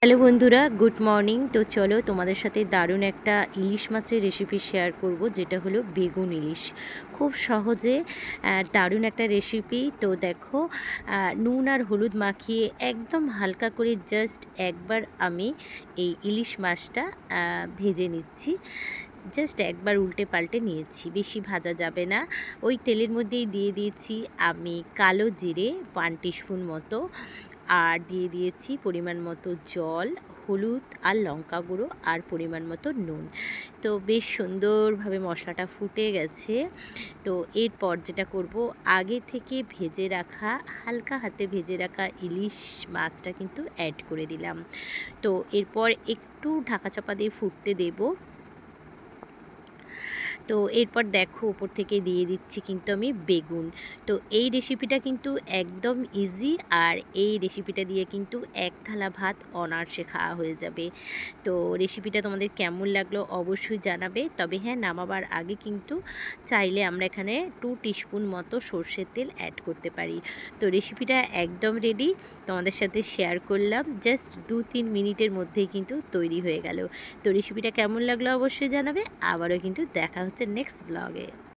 Hello বন্ধুরা, good morning. তো চলো তোমাদের সাথে দারুণ একটা ইলিশ মাছের রেসিপি শেয়ার করব, যেটা হলো বেগুন ইলিশ। খুব সহজে দারুণ একটা রেসিপি। তো দেখো, নুন আর হলুদ মাখিয়ে একদম হালকা করে জাস্ট একবার আমি এই ইলিশ মাছটা ভেজে নিচ্ছি। জাস্ট একবার উল্টে পাল্টে নিয়েছি, বেশি ভাজা যাবে না। ওই তেলের মধ্যেই দিয়ে দিয়েছি আমি কালো জিরে 1 টিস্পুন মতো, আর দিয়ে দিয়েছি পরিমাণ মতো জল, হলুদ আর লঙ্কা গুঁড়ো আর পরিমাণ মতো নুন। তো বেশ সুন্দরভাবে মশলাটা ফুটে গেছে। তো এরপর যেটা করব, আগে থেকে ভেজে রাখা, হালকা হাতে ভেজে রাখা ইলিশ মাছটা কিন্তু অ্যাড করে দিলাম। তো এরপর একটু ঢাকা চাপা দিয়ে ফুটতে দেবো। তো এরপর দেখো, উপর থেকে দিয়ে দিচ্ছি কিন্তু আমি বেগুন। তো এই রেসিপিটা কিন্তু একদম ইজি, আর এই রেসিপিটা দিয়ে কিন্তু এক থালা ভাত অনায়াসে খাওয়া হয়ে যাবে। তো রেসিপিটা তোমাদের কেমন লাগলো অবশ্যই জানাবে। তবে হ্যাঁ, নামাবার আগে কিন্তু চাইলে আমরা এখানে 2 টিস্পুন মতো সর্ষের তেল অ্যাড করতে পারি। তো রেসিপিটা একদম রেডি, তোমাদের সাথে শেয়ার করলাম। জাস্ট 2-3 মিনিটের মধ্যেই কিন্তু তৈরি হয়ে গেল। তো রেসিপিটা কেমন লাগলো অবশ্যই জানাবে। আবারও কিন্তু দেখা হচ্ছে নেক্সট ব্লগে।